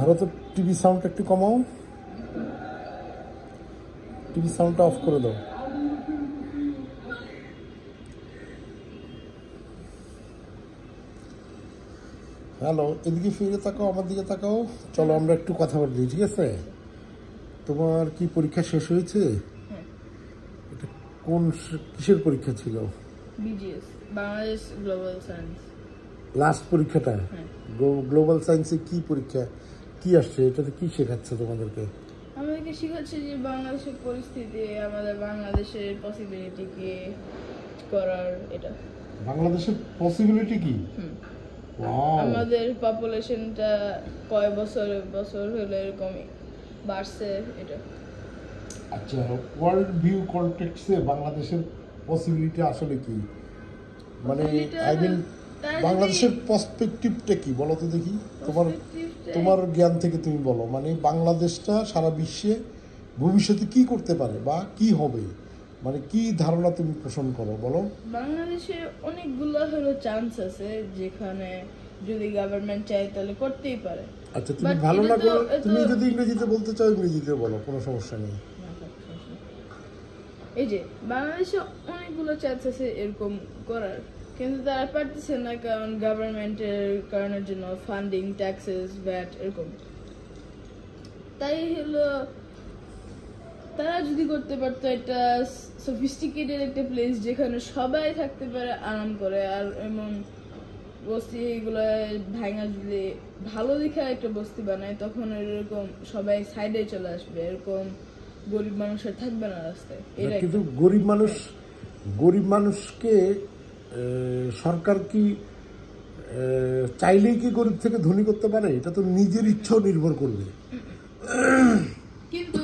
ধরো তো TV sound একটু কমাও, টিভি সাউন্ডটা অফ করে দাও। হ্যালো, এদিকে ফিরে তাকাও, আমার দিকে তাকাও। চলো আমরা একটু কথা বলি, ঠিক আছে? তোমার কি পরীক্ষা শেষ হয়েছে? এটা কিসের পরীক্ষা ছিল? BGS, Bangladesh global science. Last পরীক্ষাটা? গ্লোবাল সায়েন্সে কি পরীক্ষা, কি আসছে, এটাতে কি শেখাচ্ছে তোমাদেরকে? আমাদেরকে শেখাচ্ছে যে বাংলাদেশের পরিস্থিতি, আমাদের বাংলাদেশের পসিবিলিটি কি করার, এটা। বাংলাদেশের পসিবিলিটি কি? আমাদের পপুলেশনটা কয় বছর হলে এরকম বাড়ছে, এটা। আচ্ছা, ওয়ার্ল্ড ভিউ কনটেক্সটে বাংলাদেশের পসিবিলিটি আসলে কি? মানে আই মিন বাংলাদেশের পার্সপেক্টিভটা কি বলো তো দেখি, তোমার জ্ঞান থেকে তুমি বলো। মানে বাংলাদেশটা সারা বিশ্বে ভবিষ্যতে কি করতে পারে বা কি হবে, মানে কি ধারণা তুমি পোষণ করো বলো। বাংলাদেশে অনেকগুলো হলো চান্স আছে যেখানে যদি গভর্নমেন্ট চায় তাহলে করতেই পারে। আচ্ছা, তুমি ভালো না করো, তুমি যদি ইংরেজিতে বলতে চাও ইংরেজিতে বলো, কোনো সমস্যা নেই। এই যে বাংলাদেশে অনেকগুলো চান্স আছে এরকম করার, কিন্তু তারা পারতেছে না, কারণ গভর্নমেন্টের কারণের জন্য ফান্ডিং, ট্যাক্সেস, ভ্যাট এরকম। তাই হলো তারা যদি করতে পারতো একটা সফিস্টিকেটেড একটা প্লেস যেখানে সবাই থাকতে পারে আরাম করে, আর এমন বস্তি এগুলো ভাঙা দিলে ভালো দেখে একটা বস্তি বানায়, তখন এরকম সবাই সাইডে চলে আসবে, এরকম গরিব মানুষের থাকবে না রাস্তায়। কিন্তু গরিব মানুষকে সরকার কি চাইলেই কি গরিব থেকে ধনী করতে পারে? এটা তো নিজের ইচ্ছাও নির্ভর করবে। কিন্তু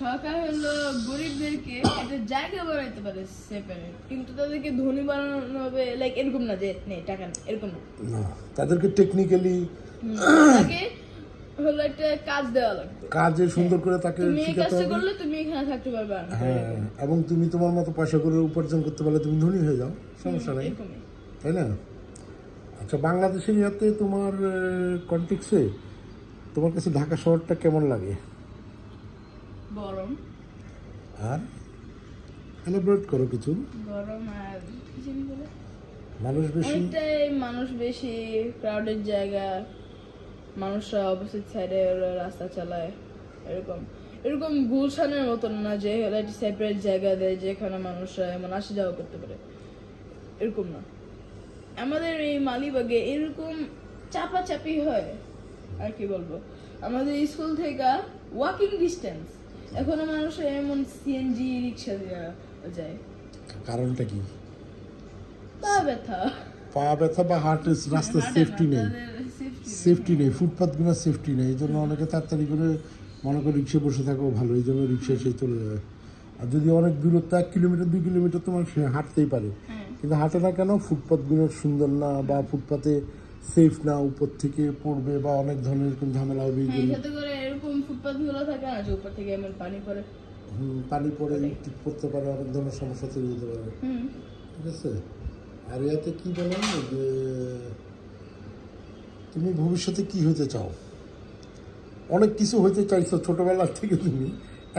সরকার হলো গরিবদেরকে একটা জায়গা বানাইতে পারে সেপারেট, কিন্তু তাদেরকে ধনী বানানো হবে লাইক এরকম না যে টাকা না, এরকম না। তাদেরকে টেকনিক্যালি হলো একটা কাজ দেওয়া লাগবে, কাজে সুন্দর করে তাকে শিখাতে হবে। করলে তুমি এখানে থাকতে পারবে। হ্যাঁ, এবং তুমি তোমার মতো পয়সা করে উপার্জন করতে পারলে তুমি ধনী হয়ে যাও, সমস্যা নেই, তাই না? আচ্ছা, বাংলাদেশের ইয়াতে তোমার কনটেক্সে তোমার কাছে ঢাকা শহরটা কেমন লাগে? গরম। আর এলাবোরেট করো কিছু। গরম আর মানুষ বেশি, ক্রাউডেড জায়গা, মানুষরা অপোজিট সাইডে রাস্তা চালায়, এরকম গুলশানের মতন না যে একটা সেপারেট জায়গা দেয় যেখানে মানুষরা এমন আসা যাওয়া করতে পারে, এরকম না। আমাদের এই মালিবাগে এরকম চাপাচাপি হয়, আর কি বলবো, আমাদের স্কুল থেকে ওয়াকিং ডিস্টেন্স এখনো মানুষের এমন সিএনজি রিক্সা যায়। কারণটা কি? পা ব্যথা বা হার্টের রাস্তার সেফটি নেই, ফুটপাথগুলো সেফটি নেই, এই জন্য অনেকে তাড়াতাড়ি করে মনে করে রিক্সা বসে থাকো ভালো, এই জন্য রিক্সা এসে চলে যাবে। আর যদি অনেক দূরত্ব 1 কিলোমিটার 2 কিলোমিটার তোমার সে হাঁটতেই পারে, কিন্তু হাঁটে না কেন? ফুটপাথগুলো সুন্দর না বা ফুটপাথে সেফ না, উপর থেকে পড়বে বা অনেক ধরনের ঝামেলা হবে। এরকম ফুটপাথগুলো থাকে না যে উপর থেকে এমন পানি পড়ে, ঠিক করতে পারে, অনেক ধরনের সমস্যা তৈরি হতে পারে, ঠিক আছে? আর ইয়াতে কি বলো যে তুমি ভবিষ্যতে কি হতে চাও? অনেক কিছু হইতে চাইছো ছোটবেলা থেকে, তুমি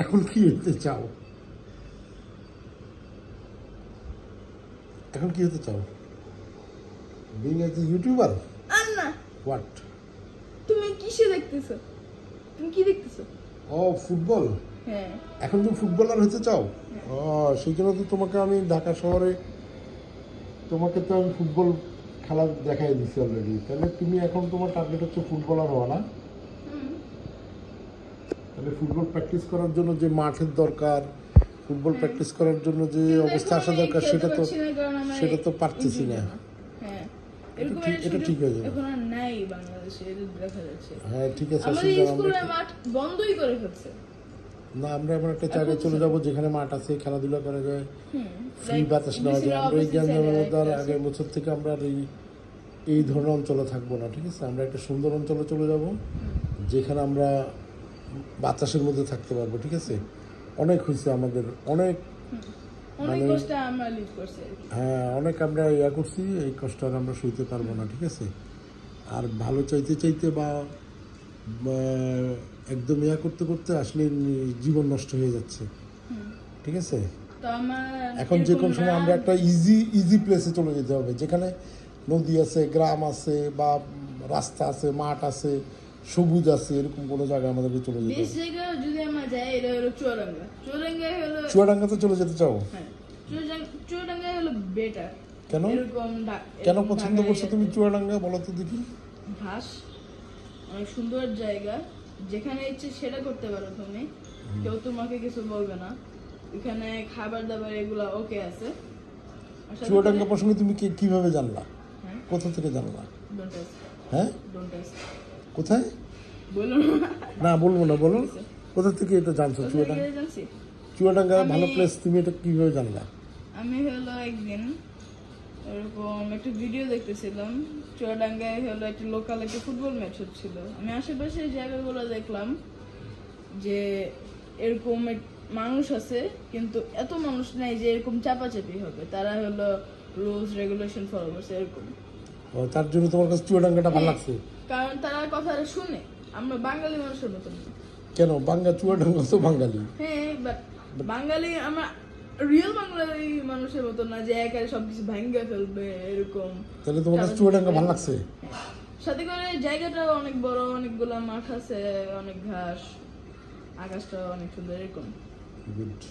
এখন কি হতে চাও? এখন কি হতে চাও? Being as a YouTuber? না, হোয়াট? তুমি কিসে দেখতেছো? তুমি কি দেখতেছো? ও, ফুটবল। হ্যাঁ, এখন তুমি ফুটবলার হতে চাও? ও, সেই জন্য তো তোমাকে আমি ঢাকা শহরে তোমাকে তো আমি ফুটবল খেলা দেখাই দিচ্ছি অলরেডি। তাহলে তুমি এখন তোমার টার্গেট হচ্ছে ফুটবলার হওয়া না? তাহলে ফুটবল প্র্যাকটিস করার জন্য যে মাঠের দরকার, ফুটবল প্র্যাকটিস করার জন্য যে অবস্থা আসা দরকার, সেটা তো পারতেছি না। এটা ঠিক হয়ে যাবে। এখন আর নাই বাংলাদেশে, এটা দেখা যাচ্ছে। হ্যাঁ, ঠিক আছে। আমাদের স্কুলের মাঠ বন্ধই করে ফেলছে। না, আমরা এমন একটা জায়গায় চলে যাবো যেখানে মাঠ আছে, খেলাধুলা করা যায়, ফ্রি বাতাস নেওয়া যায়। আমরা এই জ্ঞান আগের বছর থেকে আমরা এই ধরনের অঞ্চলে থাকবো না, ঠিক আছে? আমরা একটা সুন্দর অঞ্চলে চলে যাব যেখানে আমরা বাতাসের মধ্যে থাকতে পারবো, ঠিক আছে? অনেক হয়েছে আমাদের, অনেক হ্যাঁ, অনেক আমরা ইয়া করছি, এই কষ্ট আর আমরা সইতে পারবো না, ঠিক আছে? আর ভালো চাইতে চাইতে বা একদম ইয়া করতে করতে আসলে জীবন নষ্ট হয়ে যাচ্ছে, ঠিক আছে? তো আমার এখন যে এরকম কোনো সময় না- আমরা একটা ইজি প্লেসে চলে যেতে হবে, যেখানে নদী আছে, গ্রাম আছে, বা রাস্তা আছে, মাঠ আছে, সবুজ আছে, এরকম কোনো জায়গায় আমাদেরকে চলে যেতে বেশ হবে। জায়গা যদি আমরা যাই, এটা হলো চুয়াডাঙ্গা। চুয়াডাঙ্গায় হলো চুয়াডাঙ্গাতে চলে যেতে চাও? হ্যাঁ, চুয়াডাঙ্গায় হলো বেটার। কেন এরকম কেন পছন্দ করছো তুমি চুয়াডাঙ্গা, বলো তো দেখি? ঘাস, অনেক সুন্দর জায়গা, যেখানে ইচ্ছে সেটা করতে পারো তুমি, কেউ তোমাকে কিছু বলবে না। এখানে খাবার দাবার এগুলা ওকে আছে। আর সাথে চুয়াডাঙ্গা করে- প্রসঙ্গে তুমি কিভাবে জানলা, হ্যাঁ, কোথা থেকে জানলা? don't ask, হ্যাঁ, don't ask। কোথায়? বলো না। না বলবো না, বলো কোথা থেকে এটা জানছো? কোথা চুয়াডাঙ্গা, থেকে জানছি? চুয়াডাঙ্গা ভালো আমি- প্লেস, তুমি এটা কিভাবে জানলা? আমি হলো একদিন এরকম একটা ভিডিও দেখতেছিলাম, চুয়াডাঙ্গায় হলো একটা লোকাল একটা ফুটবল ম্যাচ হচ্ছিল। আমি আশেপাশে জায়গাগুলো দেখলাম যে এরকম মানুষ আছে, কিন্তু এত মানুষ নাই যে এরকম চাপাচাপি হবে। তারা হলো রুলস রেগুলেশন ফলো করছে এরকম। ও, তার জন্য তোমার কাছে চুয়াডাঙ্গাটা ভালো হ্যাঁ, লাগছে? কারণ তারা কথাটা শুনে। আমরা বাঙালি মানুষের মতন না। কেন চুয়াডাঙ্গা তো বাঙালি। হ্যাঁ, বাট বাঙালি আমরা রিয়েল বাঙালি মানুষের মতন না যে একারে সবকিছু ভাঙ্গা ফেলবে এরকম। তাহলে তোমার কাছে চুয়াডাঙ্গা ভালো লাগছে? সাথে করে জায়গাটাও অনেক বড়, অনেকগুলা মাঠ আছে, অনেক ঘাস, আকাশটা অনেক সুন্দর এরকম। গুড।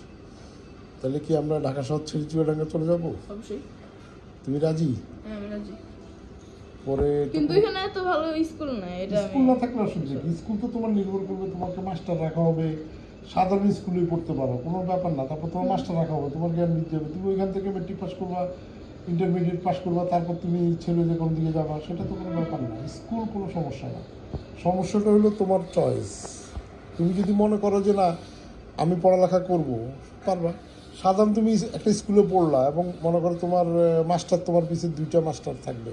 তাহলে কি আমরা ঢাকা শহর ছেড়ে চুয়াডাঙ্গা চলে যাব? অবশ্যই, তুমি রাজি? হ্যাঁ আমি রাজি। পরে কিন্তু এখানে এত ভালো স্কুল নাই, এটা আমি- স্কুল না থাকলে অসুবিধা কি? স্কুল তো তোমার নির্ভর করবে, তোমাকে মাস্টার রাখা হবে, সাধারণ স্কুলেই পড়তে পারো, কোনো ব্যাপার না। তারপর তোমার মাস্টার রাখা হবে, তোমার জ্ঞান বৃদ্ধি হবে। তুমি ওইখান থেকে মেট্রিক পাস করবা, ইন্টারমিডিয়েট পাস করবা, তারপর তুমি ছেলে যে কোনো দিকে যাবা, সেটা তো কোনো ব্যাপার না। স্কুল কোনো সমস্যা না। সমস্যাটা হলো তোমার চয়েস। তুমি যদি মনে করো যে না আমি পড়ালেখা করব, পারবা। সাধারণ তুমি একটা স্কুলে পড়লা এবং মনে করো তোমার মাস্টার, তোমার পিছিয়ে 2টা মাস্টার থাকবে,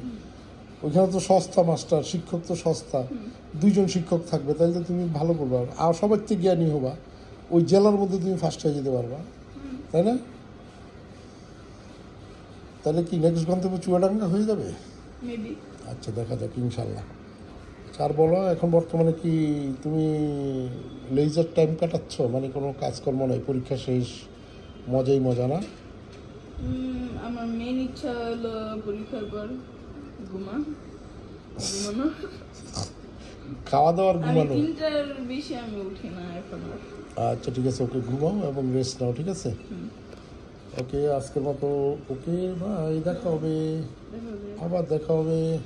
ওইখানে তো সস্তা মাস্টার, শিক্ষক তো সস্তা, 2জন শিক্ষক থাকবে, তাহলে তো তুমি ভালো করবা আর সবার চেয়ে জ্ঞানী হবা, ওই জেলার মধ্যে তুমি ফার্স্ট হয়ে যেতে পারবা, তাই না? তাহলে কি নেক্সট গন্তব্য চুয়াডাঙ্গা হয়ে যাবে? মেবি। আচ্ছা, দেখা যাক ইনশাল্লাহ। আর বলো, এখন বর্তমানে কি তুমি লেজার টাইম কাটাচ্ছ, মানে কোনো কাজকর্ম নাই, পরীক্ষা শেষ, মজাই মজা না? আমার মেন ইচ্ছা হলো পরীক্ষার পর ঘুমানো। খাওয়া দাওয়ার আমি ঘুমানো? 3টার বেশি আমি উঠি না এখন আর। আচ্ছা ঠিক আছে, ওকে ঘুমাও এবং রেস্ট নাও, ঠিক আছে? ওকে, আজকের মতো ওকে ভাই, দেখা হবে, দেখা যাবে। আবার দেখা হবে।